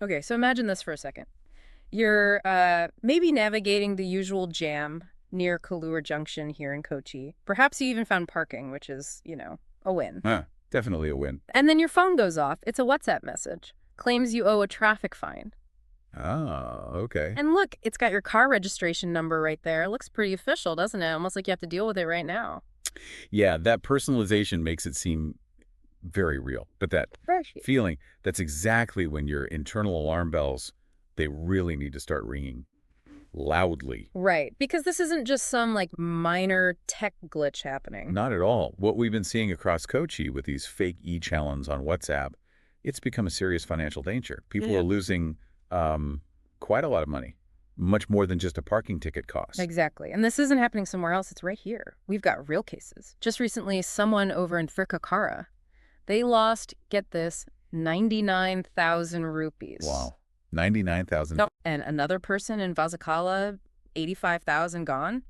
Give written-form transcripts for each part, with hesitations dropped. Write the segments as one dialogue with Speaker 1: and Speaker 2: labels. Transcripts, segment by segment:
Speaker 1: Okay, so imagine this for a second. You're maybe navigating the usual jam near Kahlua Junction here in Kochi. Perhaps you even found parking, which is, a win.
Speaker 2: Huh, definitely a win.
Speaker 1: And then your phone goes off. It's a WhatsApp message. Claims you owe a traffic fine.
Speaker 2: Oh, okay.
Speaker 1: And look, it's got your car registration number right there. It looks pretty official, doesn't it? Almost like you have to deal with it right now.
Speaker 2: Yeah, that personalization makes it seem very real. But that
Speaker 1: Right.
Speaker 2: feeling, that's exactly when your internal alarm bells, they really need to start ringing loudly.
Speaker 1: Right, because this isn't just some like minor tech glitch happening.
Speaker 2: Not at all. What we've been seeing across Kochi with these fake E-Challans on WhatsApp, it's become a serious financial danger. People
Speaker 1: Yeah.
Speaker 2: are losing quite a lot of money, much more than just a parking ticket cost.
Speaker 1: Exactly. And this isn't happening somewhere else. It's right here. We've got real cases. Just recently, someone over in Frikakara, they lost, get this, 99,000 rupees.
Speaker 2: Wow. 99,000.
Speaker 1: No. And another person in Vazakala, 85,000 gone.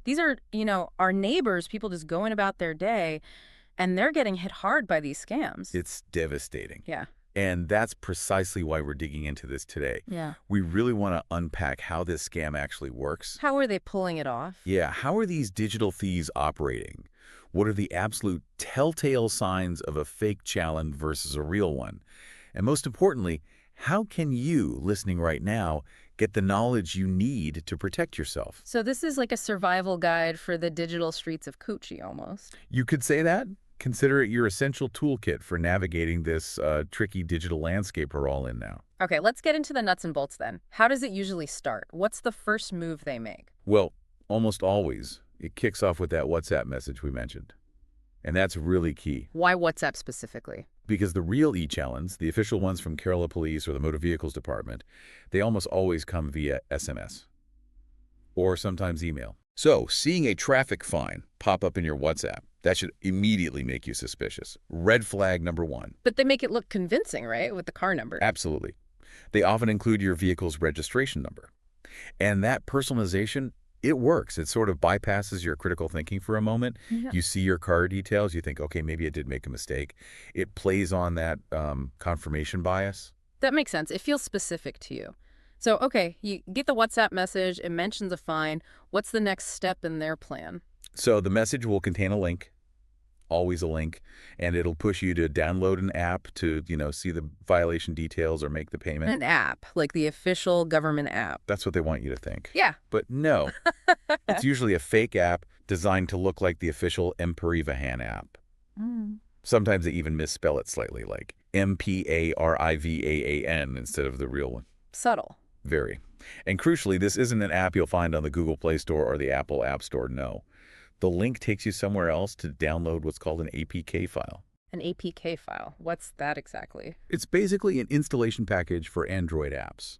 Speaker 1: These are, our neighbors, people just going about their day, and they're getting hit hard by these scams.
Speaker 2: It's devastating.
Speaker 1: Yeah.
Speaker 2: And that's precisely why we're digging into this today.
Speaker 1: Yeah.
Speaker 2: We really want to unpack how this scam actually works.
Speaker 1: How are they pulling it off?
Speaker 2: Yeah, how are these digital thieves operating? What are the absolute telltale signs of a fake Challan versus a real one? And most importantly, how can you, listening right now, get the knowledge you need to protect yourself?
Speaker 1: So this is like a survival guide for the digital streets of Kochi almost.
Speaker 2: You could say that. Consider it your essential toolkit for navigating this tricky digital landscape we're all in now.
Speaker 1: Okay, let's get into the nuts and bolts then. How does it usually start? What's the first move they make?
Speaker 2: Well, almost always, it kicks off with that WhatsApp message we mentioned. And that's really key,
Speaker 1: Why WhatsApp specifically?
Speaker 2: because the real e-challenge, the official ones from Kerala Police or the Motor Vehicles Department, they almost always come via SMS or sometimes email. So, seeing a traffic fine pop up in your WhatsApp, that should immediately make you suspicious. Red flag number one.
Speaker 1: But they make it look convincing, right? With the car number.
Speaker 2: Absolutely. They often include your vehicle's registration number. And that personalization, it works. It sort of bypasses your critical thinking for a moment.
Speaker 1: Yeah.
Speaker 2: You see your car details, you think, okay, maybe I did make a mistake. It plays on that confirmation bias.
Speaker 1: That makes sense. It feels specific to you. So, okay, you get the WhatsApp message, it mentions a fine. What's the next step in their plan?
Speaker 2: So the message will contain a link, always a link, and it'll push you to download an app to, see the violation details or make the payment.
Speaker 1: An app, like the official government app.
Speaker 2: That's what they want you to think.
Speaker 1: Yeah.
Speaker 2: But no, it's usually a fake app designed to look like the official M-Parivahan app. Sometimes they even misspell it slightly, like M-P-A-R-I-V-A-A-N instead of the real one.
Speaker 1: Subtle.
Speaker 2: Very. And crucially, this isn't an app you'll find on the Google Play Store or the Apple App Store, no. The link takes you somewhere else to download what's called an APK file.
Speaker 1: An APK file. What's that exactly?
Speaker 2: It's basically an installation package for Android apps.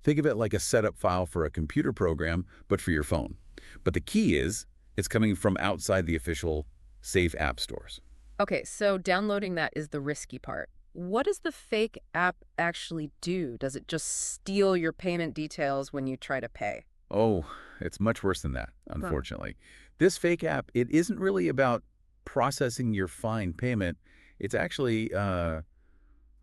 Speaker 2: Think of it like a setup file for a computer program, but for your phone. But the key is, it's coming from outside the official safe app stores.
Speaker 1: Okay, so downloading that is the risky part. What does the fake app actually do? Does it just steal your payment details when you try to pay?
Speaker 2: Oh, it's much worse than that, unfortunately. This fake app, it isn't really about processing your fine payment. It's actually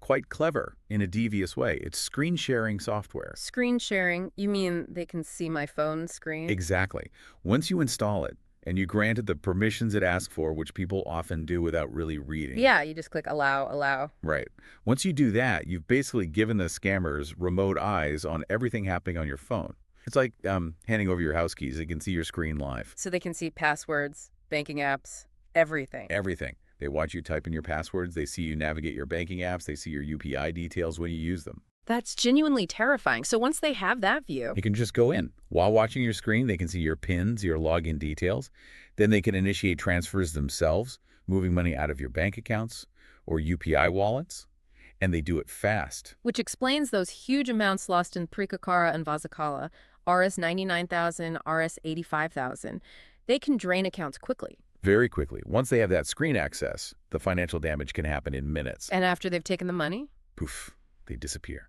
Speaker 2: quite clever in a devious way. It's screen sharing software.
Speaker 1: Screen sharing? You mean they can see my phone screen?
Speaker 2: Exactly. Once you install it and you grant it the permissions it asks for, which people often do without really reading.
Speaker 1: Yeah, you just click allow, allow.
Speaker 2: Right. Once you do that, you've basically given the scammers remote eyes on everything happening on your phone. It's like handing over your house keys. They can see your screen live.
Speaker 1: So they can see passwords, banking apps, everything.
Speaker 2: Everything. They watch you type in your passwords. They see you navigate your banking apps. They see your UPI details when you use them.
Speaker 1: That's genuinely terrifying. So once they have that view,
Speaker 2: You can just go in. While watching your screen, they can see your PINs, your login details. Then they can initiate transfers themselves, moving money out of your bank accounts or UPI wallets. And they do it fast.
Speaker 1: which explains those huge amounts lost in Prikakara and Vazakala, RS 99,000, RS 85,000. They can drain accounts quickly.
Speaker 2: Very quickly. Once they have that screen access, the financial damage can happen in minutes.
Speaker 1: And after they've taken the money?
Speaker 2: Poof, they disappear.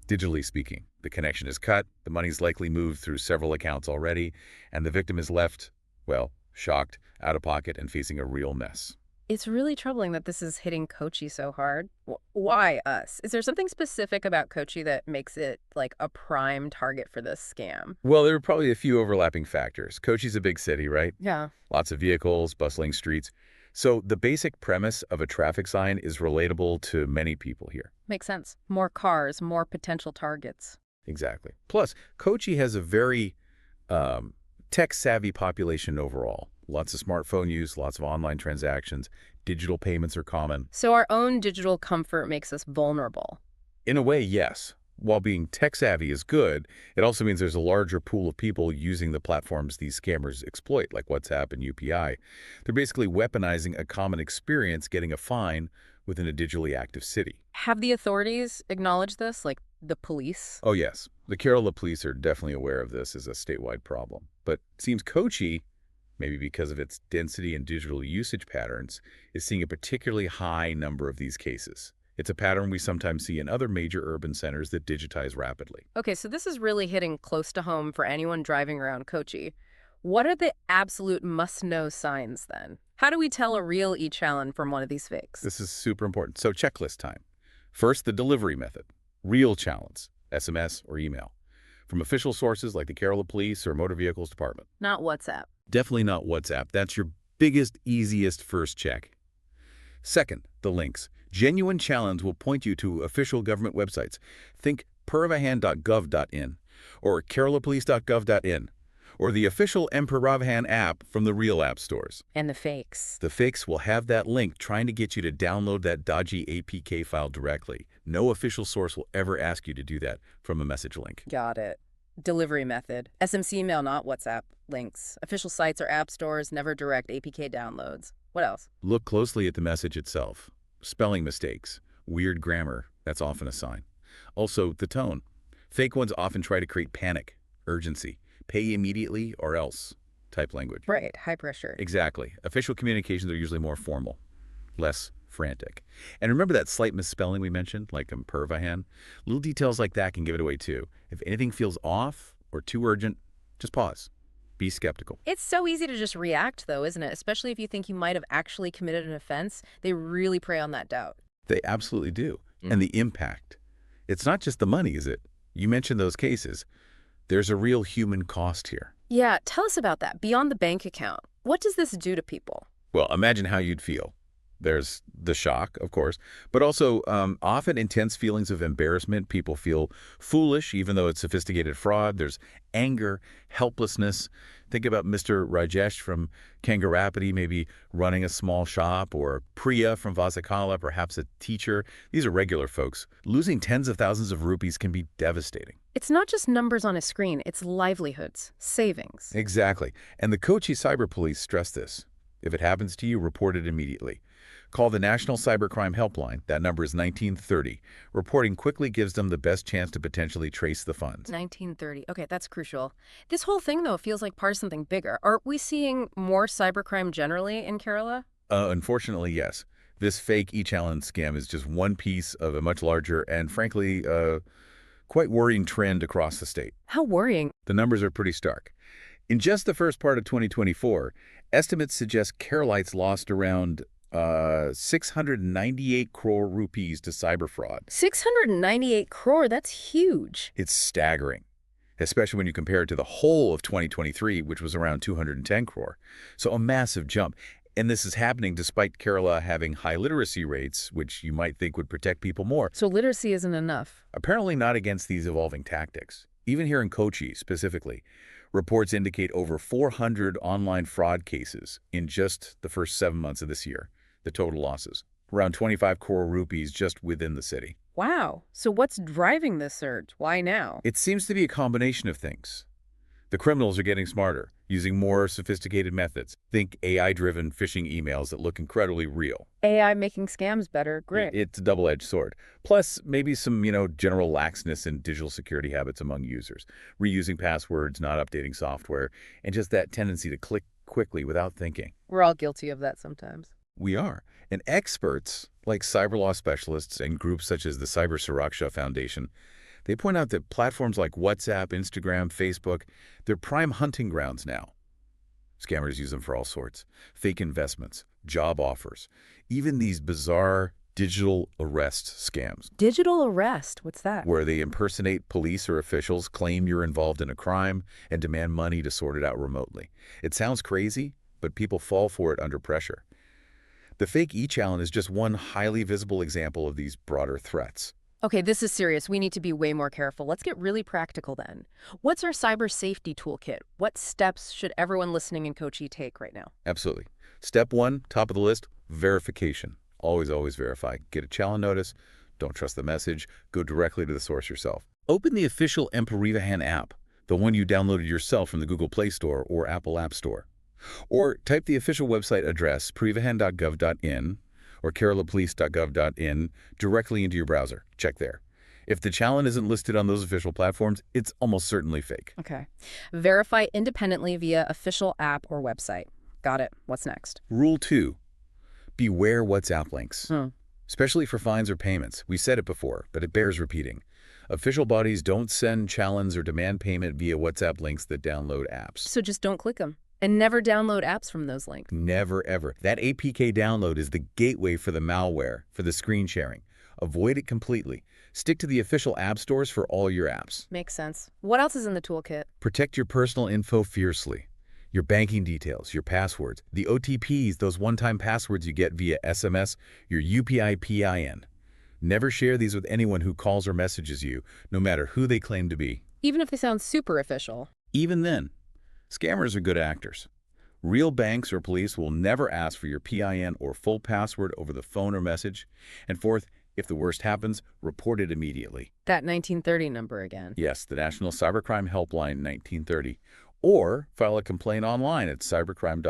Speaker 2: Digitally speaking, the connection is cut, the money's likely moved through several accounts already, and the victim is left, well, shocked, out of pocket, and facing a real mess.
Speaker 1: It's really troubling that this is hitting Kochi so hard. Why us? Is there something specific about Kochi that makes it like a prime target for this scam?
Speaker 2: Well, there are probably a few overlapping factors. Kochi's a big city, right?
Speaker 1: Yeah,
Speaker 2: Lots of vehicles, bustling streets. So the basic premise of a traffic sign is relatable to many people here.
Speaker 1: makes sense. More cars, more potential targets.
Speaker 2: Exactly. Plus, Kochi has a very tech-savvy population overall. Lots of smartphone use, lots of online transactions, digital payments are common.
Speaker 1: So our own digital comfort makes us vulnerable.
Speaker 2: In a way, yes. While being tech-savvy is good, it also means there's a larger pool of people using the platforms these scammers exploit, like WhatsApp and UPI. They're basically weaponizing a common experience, getting a fine within a digitally active city.
Speaker 1: Have the authorities acknowledged this, like the police?
Speaker 2: Oh, yes. The Kerala police are definitely aware of this as a statewide problem. But it seems Kochi, maybe because of its density and digital usage patterns, is seeing a particularly high number of these cases. It's a pattern we sometimes see in other major urban centers that digitize rapidly.
Speaker 1: Okay, so this is really hitting close to home for anyone driving around Kochi. What are the absolute must-know signs then? How do we tell a real E-Challan from one of these fakes?
Speaker 2: This is super important. So checklist time. First, the delivery method. Real challenge, SMS or email. From official sources like the Kerala Police or Motor Vehicles Department.
Speaker 1: Not WhatsApp.
Speaker 2: Definitely not WhatsApp. That's your biggest, easiest first check. Second, the links. Genuine challenge will point you to official government websites. Think puravahan.gov.in or keralapolice.gov.in or the official M. Puravahan app from the real app stores.
Speaker 1: And the fakes.
Speaker 2: The fakes will have that link trying to get you to download that dodgy APK file directly. No official source will ever ask you to do that from a message link.
Speaker 1: Got it. Delivery method. SMC email, not WhatsApp. Links. Official sites or app stores never direct APK downloads. What else?
Speaker 2: Look closely at the message itself. Spelling mistakes, weird grammar, that's often a sign. Also, the tone. Fake ones often try to create panic, urgency, pay immediately or else type language.
Speaker 1: Right, high pressure.
Speaker 2: Exactly. Official communications are usually more formal, less frantic. And remember that slight misspelling we mentioned, like Purvahan? Little details like that can give it away too. If anything feels off or too urgent, just pause. Be skeptical.
Speaker 1: It's so easy to just react, though, isn't it? Especially if you think you might have actually committed an offense. They really prey on that doubt.
Speaker 2: They absolutely do. And the impact. It's not just the money, is it? You mentioned those cases. There's a real human cost here.
Speaker 1: Yeah, tell us about that. Beyond the bank account, what does this do to people?
Speaker 2: Well, imagine how you'd feel. There's the shock, of course, but also often intense feelings of embarrassment. People feel foolish, even though it's sophisticated fraud. There's anger, helplessness. Think about Mr. Rajesh from Kangarapati, maybe running a small shop, or Priya from Vasakala, perhaps a teacher. These are regular folks. Losing tens of thousands of rupees can be devastating.
Speaker 1: It's not just numbers on a screen, it's livelihoods, savings.
Speaker 2: Exactly. And the Kochi Cyber Police stress this. If it happens to you, report it immediately. Call the National Cybercrime Helpline. That number is 1930. Reporting quickly gives them the best chance to potentially trace the funds.
Speaker 1: 1930. Okay, that's crucial. This whole thing, though, feels like part of something bigger. Are we seeing more cybercrime generally in Kerala?
Speaker 2: Unfortunately, yes. This fake E-Challan scam is just one piece of a much larger and, frankly, quite worrying trend across the state.
Speaker 1: How worrying.
Speaker 2: The numbers are pretty stark. In just the first part of 2024, estimates suggest Keralites lost around 698 crore rupees to cyber fraud.
Speaker 1: 698 crore, that's huge.
Speaker 2: It's staggering, especially when you compare it to the whole of 2023, which was around 210 crore. So a massive jump. And this is happening despite Kerala having high literacy rates, which you might think would protect people more.
Speaker 1: So literacy isn't enough.
Speaker 2: Apparently not against these evolving tactics. Even here in Kochi, specifically, reports indicate over 400 online fraud cases in just the first 7 months of this year. The total losses, around 25 crore rupees just within the city.
Speaker 1: Wow. So what's driving this surge? Why now?
Speaker 2: It seems to be a combination of things. The criminals are getting smarter, using more sophisticated methods. Think AI-driven phishing emails that look incredibly real.
Speaker 1: AI making scams better. Great.
Speaker 2: It's a double-edged sword. Plus, maybe some, general laxness in digital security habits among users. Reusing passwords, not updating software, and just that tendency to click quickly without thinking.
Speaker 1: We're all guilty of that sometimes.
Speaker 2: We are. And experts, like cyber law specialists and groups such as the Cyber Suraksha Foundation, they point out that platforms like WhatsApp, Instagram, Facebook, they're prime hunting grounds now. Scammers use them for all sorts. Fake investments, job offers, even these bizarre digital arrest scams,
Speaker 1: Digital arrest, what's that?
Speaker 2: where they impersonate police or officials, claim you're involved in a crime, and demand money to sort it out remotely. It sounds crazy, but people fall for it under pressure. The fake E-Challan is just one highly visible example of these broader threats.
Speaker 1: Okay, this is serious. We need to be way more careful. Let's get really practical then. What's our cyber safety toolkit? What steps should everyone listening in Kochi take right now?
Speaker 2: Absolutely. Step one, top of the list, verification. Always, always verify. Get a Challan notice. Don't trust the message. Go directly to the source yourself. Open the official Parivahan app, the one you downloaded yourself from the Google Play Store or Apple App Store. Or type the official website address, parivahan.gov.in or keralapolice.gov.in, directly into your browser. Check there. If the Challan isn't listed on those official platforms, it's almost certainly fake.
Speaker 1: Okay. Verify independently via official app or website. Got it. What's next?
Speaker 2: Rule 2. Beware WhatsApp links,
Speaker 1: Hmm.
Speaker 2: especially for fines or payments. We said it before, but it bears repeating. Official bodies don't send challens or demand payment via WhatsApp links that download apps.
Speaker 1: So just don't click them. And never download apps from those links.
Speaker 2: Never, ever. That APK download is the gateway for the malware, for the screen sharing. Avoid it completely. Stick to the official app stores for all your apps.
Speaker 1: Makes sense. What else is in the toolkit?
Speaker 2: Protect your personal info fiercely. Your banking details, your passwords, the OTPs, those one-time passwords you get via SMS, your UPI PIN. Never share these with anyone who calls or messages you, no matter who they claim to be.
Speaker 1: Even if they sound super official.
Speaker 2: Even then, scammers are good actors. Real banks or police will never ask for your PIN or full password over the phone or message. And fourth, if the worst happens, report it immediately.
Speaker 1: That 1930 number again.
Speaker 2: Yes, the National Cybercrime Helpline 1930. Or file a complaint online at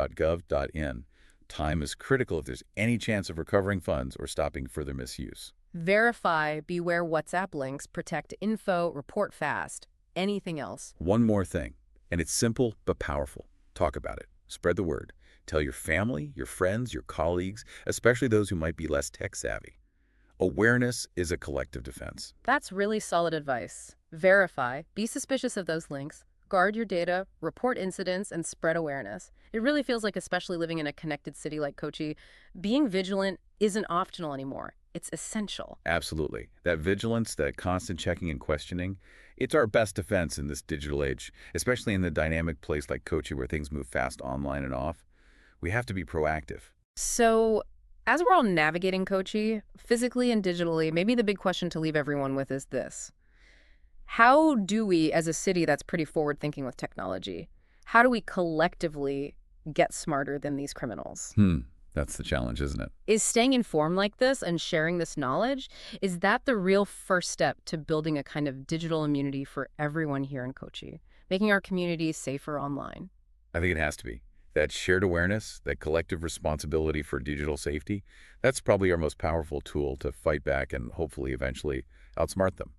Speaker 2: cybercrime.gov.in. Time is critical if there's any chance of recovering funds or stopping further misuse.
Speaker 1: Verify, beware WhatsApp links, protect info, report fast. Anything else?
Speaker 2: One more thing, and it's simple but powerful. Talk about it. Spread the word. Tell your family, your friends, your colleagues, especially those who might be less tech-savvy. Awareness is a collective defense.
Speaker 1: That's really solid advice. Verify, be suspicious of those links, guard your data, report incidents, and spread awareness. It really feels like, especially living in a connected city like Kochi, being vigilant isn't optional anymore. It's essential.
Speaker 2: Absolutely. That vigilance, that constant checking and questioning, it's our best defense in this digital age, especially in the dynamic place like Kochi where things move fast online and off. We have to be proactive.
Speaker 1: So, as we're all navigating Kochi, physically and digitally, maybe the big question to leave everyone with is this. How do we, as a city that's pretty forward-thinking with technology, how do we collectively get smarter than these criminals?
Speaker 2: That's the challenge, isn't it?
Speaker 1: Is staying informed like this and sharing this knowledge, is that the real first step to building a kind of digital immunity for everyone here in Kochi, making our communities safer online?
Speaker 2: I think it has to be. That shared awareness, that collective responsibility for digital safety, that's probably our most powerful tool to fight back and hopefully eventually outsmart them.